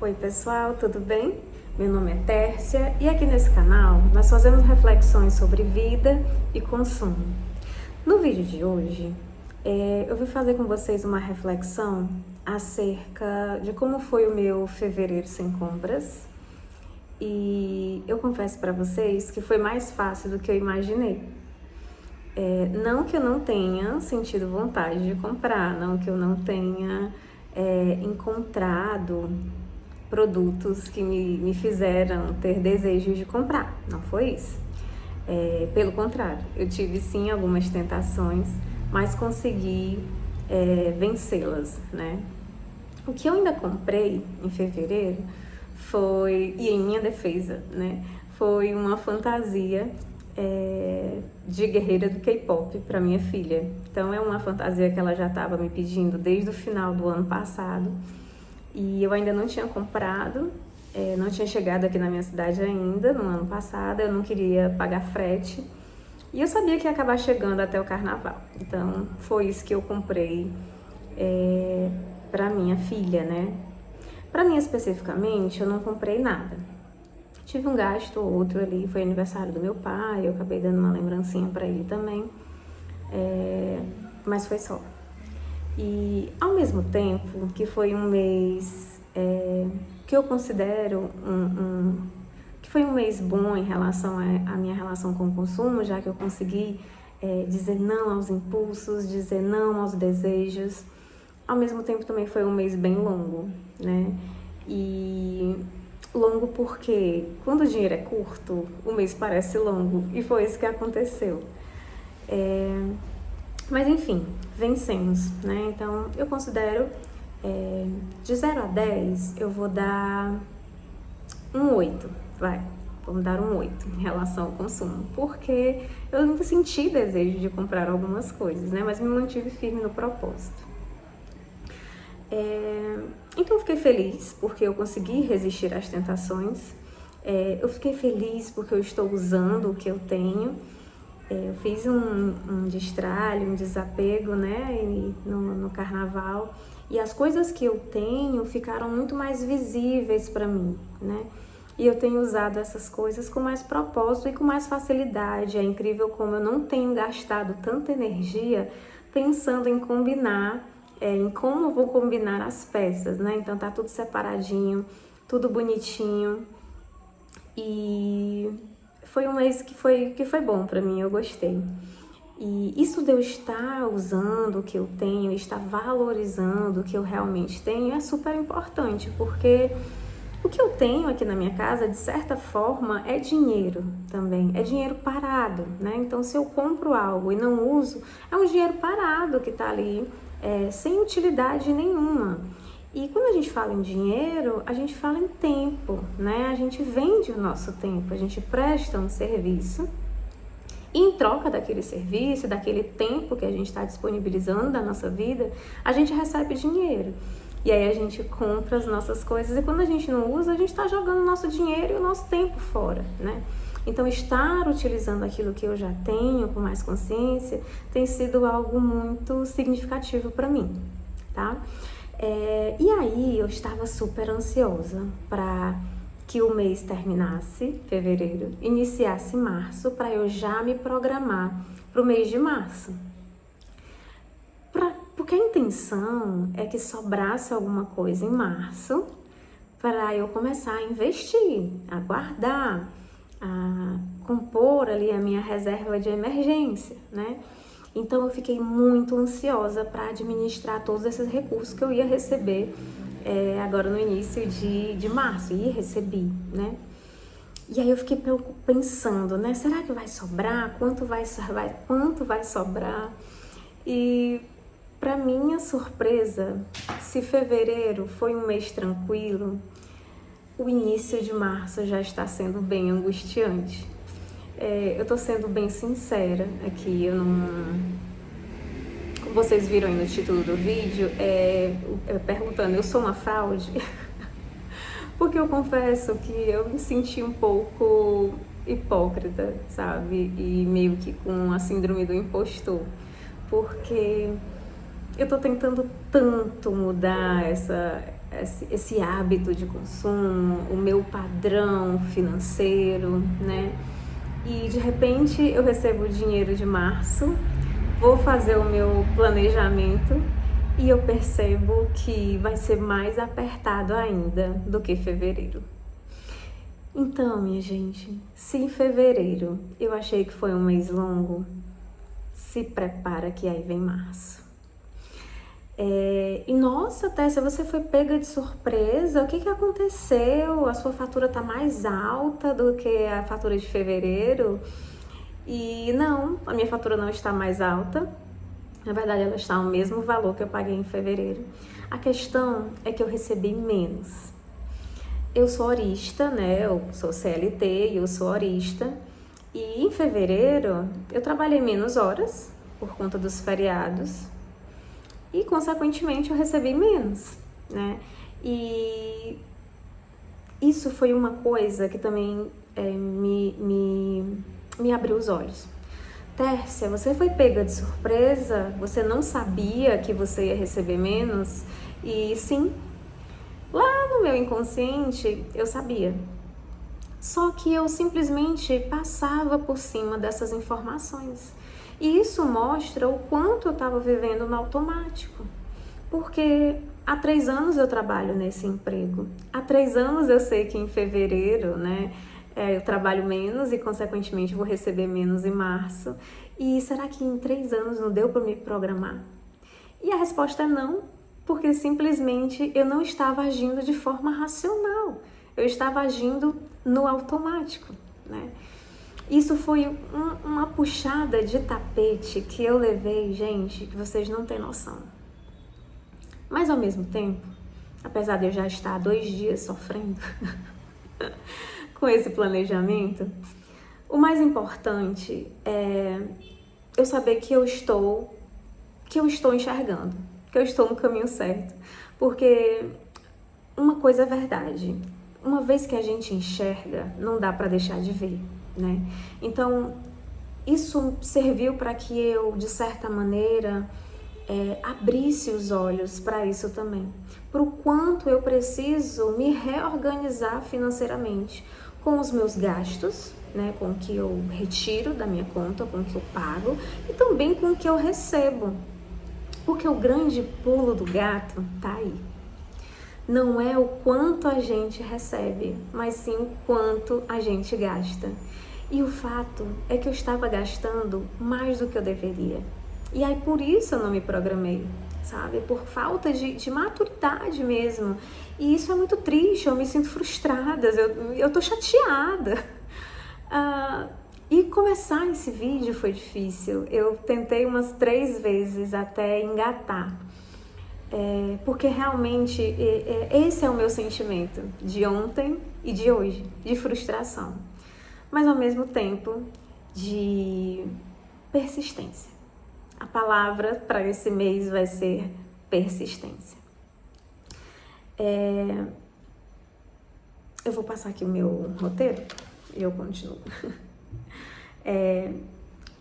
Oi pessoal, tudo bem? Meu nome é Tércia e aqui nesse canal nós fazemos reflexões sobre vida e consumo. No vídeo de hoje, eu vim fazer com vocês uma reflexão acerca de como foi o meu fevereiro sem compras. E eu confesso para vocês que foi mais fácil do que eu imaginei. Não que eu não tenha sentido vontade de comprar, não que eu não tenha encontrado produtos que me fizeram ter desejo de comprar, não foi isso. Pelo contrário, eu tive sim algumas tentações, mas consegui vencê-las, né? O que eu ainda comprei em fevereiro foi, e em minha defesa, né, foi uma fantasia de guerreira do K-pop para minha filha. Então é uma fantasia que ela já estava me pedindo desde o final do ano passado e eu ainda não tinha comprado, não tinha chegado aqui na minha cidade ainda no ano passado, eu não queria pagar frete e eu sabia que ia acabar chegando até o carnaval. Então foi isso que eu comprei para minha filha, né? Para mim especificamente, eu não comprei nada. Tive um gasto ou outro ali, foi aniversário do meu pai, eu acabei dando uma lembrancinha para ele também, mas foi só. E ao mesmo tempo que foi um mês que eu considero que foi um mês bom em relação à minha relação com o consumo, já que eu consegui dizer não aos impulsos, dizer não aos desejos. Ao mesmo tempo também foi um mês bem longo, né? E longo porque quando o dinheiro é curto, o mês parece longo, e foi isso que aconteceu. Mas enfim, vencemos, né? Então eu considero de 0 a 10 eu vou dar um 8, vamos dar um 8 em relação ao consumo, porque eu ainda senti desejo de comprar algumas coisas, né? Mas me mantive firme no propósito. Então eu fiquei feliz porque eu consegui resistir às tentações, eu fiquei feliz porque eu estou usando o que eu tenho, eu fiz um destralhe, um desapego, né, no carnaval, e as coisas que eu tenho ficaram muito mais visíveis para mim, né, e eu tenho usado essas coisas com mais propósito e com mais facilidade. É incrível como eu não tenho gastado tanta energia pensando em combinar, em como eu vou combinar as peças, né? Então tá tudo separadinho, tudo bonitinho. E foi um mês que foi bom pra mim, eu gostei. E isso de eu estar usando o que eu tenho, estar valorizando o que eu realmente tenho é super importante, porque o que eu tenho aqui na minha casa, de certa forma, é dinheiro também, é dinheiro parado, né? Então, se eu compro algo e não uso, é um dinheiro parado que tá ali, sem utilidade nenhuma. E quando a gente fala em dinheiro, a gente fala em tempo, né? A gente vende o nosso tempo, a gente presta um serviço e em troca daquele serviço, daquele tempo que a gente está disponibilizando da nossa vida, a gente recebe dinheiro. E aí a gente compra as nossas coisas e quando a gente não usa, a gente está jogando o nosso dinheiro e o nosso tempo fora, né? Então, estar utilizando aquilo que eu já tenho com mais consciência tem sido algo muito significativo para mim, tá? E aí eu estava super ansiosa para que o mês terminasse, fevereiro, iniciasse março, para eu já me programar para o mês de março. Porque a intenção é que sobrasse alguma coisa em março para eu começar a investir, a guardar, a compor ali a minha reserva de emergência, né? Então eu fiquei muito ansiosa para administrar todos esses recursos que eu ia receber agora no início de março, e recebi, né? E aí eu fiquei pensando, né? Será que vai sobrar? Quanto vai sobrar? E para minha surpresa, se fevereiro foi um mês tranquilo, o início de março já está sendo bem angustiante. Eu tô sendo bem sincera aqui, eu não... Como vocês viram aí no título do vídeo, perguntando, eu sou uma fraude? Porque eu confesso que eu me senti um pouco hipócrita, sabe? E meio que com a síndrome do impostor. Porque eu tô tentando tanto mudar esse hábito de consumo, o meu padrão financeiro, né? E de repente eu recebo o dinheiro de março, vou fazer o meu planejamento e eu percebo que vai ser mais apertado ainda do que fevereiro. Então, minha gente, se em fevereiro eu achei que foi um mês longo, se prepara que aí vem março. E nossa, Tessa, você foi pega de surpresa, o que aconteceu? A sua fatura tá mais alta do que a fatura de fevereiro? E não, a minha fatura não está mais alta, na verdade ela está ao mesmo valor que eu paguei em fevereiro. A questão é que eu recebi menos. Eu sou horista, né? Eu sou CLT e eu sou horista. E em fevereiro eu trabalhei menos horas por conta dos feriados e, consequentemente, eu recebi menos, né? E isso foi uma coisa que também me abriu os olhos. Tércia, você foi pega de surpresa? Você não sabia que você ia receber menos? E sim, lá no meu inconsciente eu sabia. Só que eu simplesmente passava por cima dessas informações. E isso mostra o quanto eu estava vivendo no automático. Porque há 3 anos eu trabalho nesse emprego. Há 3 anos eu sei que em fevereiro, né, eu trabalho menos e, consequentemente, vou receber menos em março. E será que em 3 anos não deu para me programar? E a resposta é não, porque simplesmente eu não estava agindo de forma racional. Eu estava agindo no automático, né? Isso foi uma puxada de tapete que eu levei, gente, que vocês não têm noção. Mas ao mesmo tempo, apesar de eu já estar há 2 dias sofrendo com esse planejamento, o mais importante é eu saber que eu estou enxergando, que eu estou no caminho certo. Porque uma coisa é verdade, uma vez que a gente enxerga, não dá para deixar de ver, né? Então, isso serviu para que eu, de certa maneira, abrisse os olhos para isso também. Para o quanto eu preciso me reorganizar financeiramente com os meus gastos, né? Com o que eu retiro da minha conta, com o que eu pago e também com o que eu recebo. Porque o grande pulo do gato tá aí. Não é o quanto a gente recebe, mas sim o quanto a gente gasta. E o fato é que eu estava gastando mais do que eu deveria. E aí por isso eu não me programei, sabe? Por falta de maturidade mesmo. E isso é muito triste, eu me sinto frustrada, eu tô chateada. E começar esse vídeo foi difícil. Eu tentei umas 3 vezes até engatar. Porque realmente esse é o meu sentimento de ontem e de hoje, de frustração, mas ao mesmo tempo de persistência. A palavra para esse mês vai ser persistência. Eu vou passar aqui o meu roteiro e eu continuo.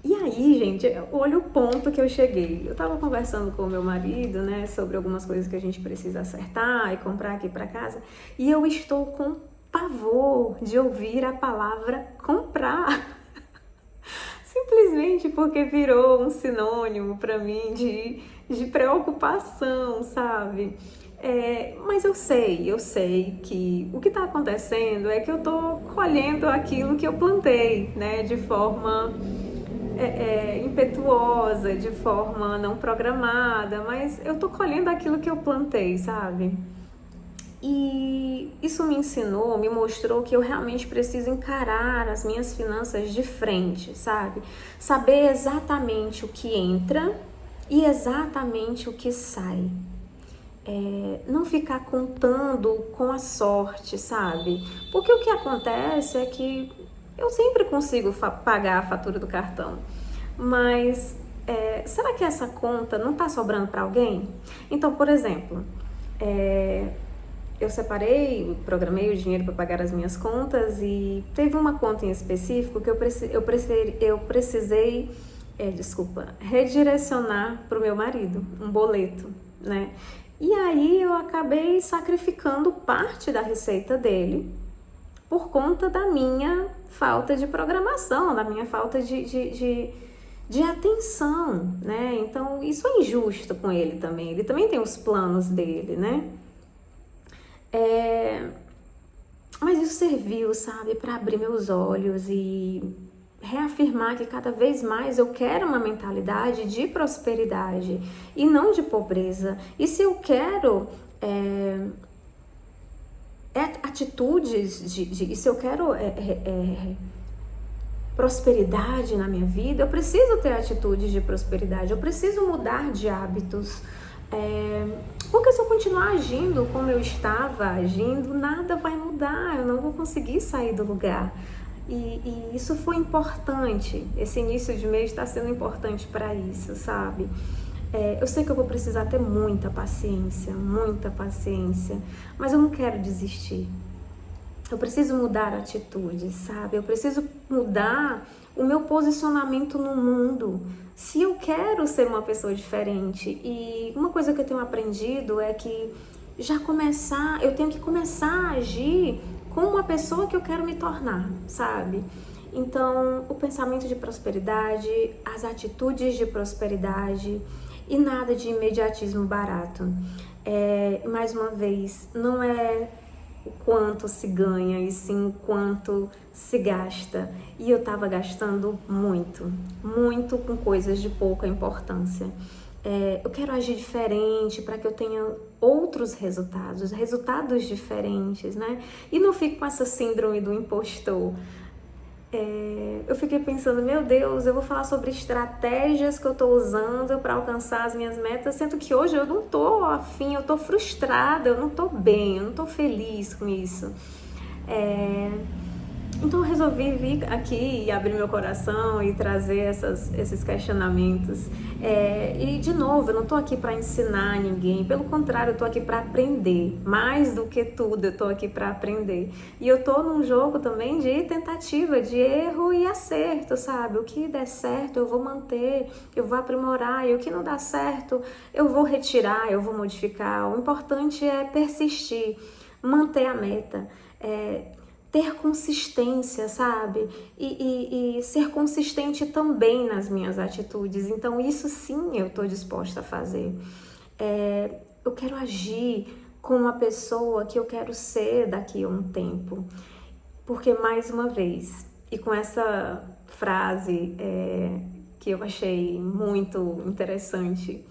E aí, gente, olha o ponto que eu cheguei. Eu tava conversando com o meu marido, né, sobre algumas coisas que a gente precisa acertar e comprar aqui para casa, e eu estou com pavor de ouvir a palavra comprar. Simplesmente porque virou um sinônimo para mim de preocupação, sabe? Mas eu sei que o que está acontecendo é que eu tô colhendo aquilo que eu plantei, né, de forma impetuosa, de forma não programada, mas eu tô colhendo aquilo que eu plantei, sabe? E isso me ensinou, me mostrou que eu realmente preciso encarar as minhas finanças de frente, sabe? Saber exatamente o que entra e exatamente o que sai. Não ficar contando com a sorte, sabe? Porque o que acontece é que eu sempre consigo pagar a fatura do cartão, mas será que essa conta não está sobrando para alguém? Então, por exemplo, eu separei, programei o dinheiro para pagar as minhas contas e teve uma conta em específico que eu precisei redirecionar para o meu marido, um boleto, né? E aí eu acabei sacrificando parte da receita dele por conta da minha falta de programação, da minha falta de atenção, né? Então isso é injusto com ele também. Ele também tem os planos dele, né? Mas isso serviu, sabe, para abrir meus olhos e reafirmar que cada vez mais eu quero uma mentalidade de prosperidade e não de pobreza. E se eu quero atitudes e se eu quero prosperidade na minha vida, eu preciso ter atitudes de prosperidade, eu preciso mudar de hábitos. Porque se eu continuar agindo como eu estava agindo, nada vai mudar, eu não vou conseguir sair do lugar. E isso foi importante, esse início de mês está sendo importante para isso, sabe? Eu sei que eu vou precisar ter muita paciência, mas eu não quero desistir. Eu preciso mudar atitudes, sabe? Eu preciso mudar o meu posicionamento no mundo. Se eu quero ser uma pessoa diferente, e uma coisa que eu tenho aprendido é que eu tenho que começar a agir como uma pessoa que eu quero me tornar, sabe? Então, o pensamento de prosperidade, as atitudes de prosperidade e nada de imediatismo barato. Mais uma vez, não é o quanto se ganha e sim o quanto se gasta. E eu tava gastando muito com coisas de pouca importância. Eu quero agir diferente para que eu tenha outros resultados diferentes, né? E não fico com essa síndrome do impostor. Eu fiquei pensando, meu Deus, eu vou falar sobre estratégias que eu tô usando para alcançar as minhas metas, sendo que hoje eu não tô afim, eu tô frustrada, eu não tô bem, eu não tô feliz com isso. Então eu resolvi vir aqui e abrir meu coração e trazer esses questionamentos. E de novo, eu não estou aqui para ensinar ninguém, pelo contrário, eu estou aqui para aprender. Mais do que tudo, eu estou aqui para aprender. E eu estou num jogo também de tentativa, de erro e acerto, sabe? O que der certo eu vou manter, eu vou aprimorar, e o que não dá certo eu vou retirar, eu vou modificar. O importante é persistir, manter a meta, ter consistência, sabe? E ser consistente também nas minhas atitudes. Então, isso sim eu estou disposta a fazer. Eu quero agir como a pessoa que eu quero ser daqui a um tempo. Porque, mais uma vez, e com essa frase que eu achei muito interessante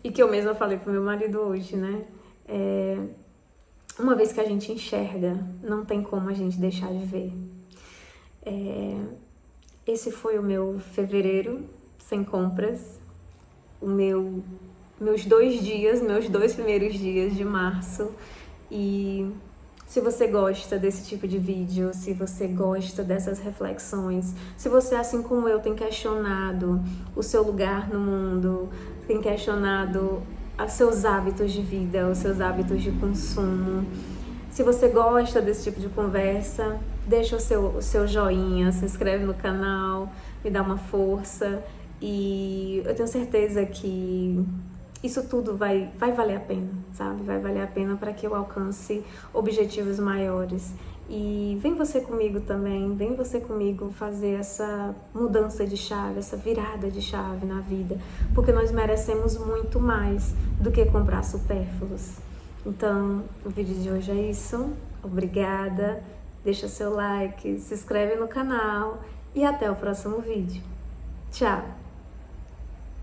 e que eu mesma falei pro meu marido hoje, né? Uma vez que a gente enxerga, não tem como a gente deixar de ver. Esse foi o meu fevereiro sem compras, meus 2 primeiros dias de março. E se você gosta desse tipo de vídeo, se você gosta dessas reflexões, se você, assim como eu, tem questionado o seu lugar no mundo, tem questionado os seus hábitos de vida, os seus hábitos de consumo. Se você gosta desse tipo de conversa, deixa o seu joinha, se inscreve no canal, me dá uma força. E eu tenho certeza que isso tudo vai valer a pena, sabe? Vai valer a pena para que eu alcance objetivos maiores. E vem você comigo também, vem você comigo fazer essa mudança de chave, essa virada de chave na vida, porque nós merecemos muito mais do que comprar supérfluos. Então, o vídeo de hoje é isso. Obrigada, deixa seu like, se inscreve no canal e até o próximo vídeo. Tchau!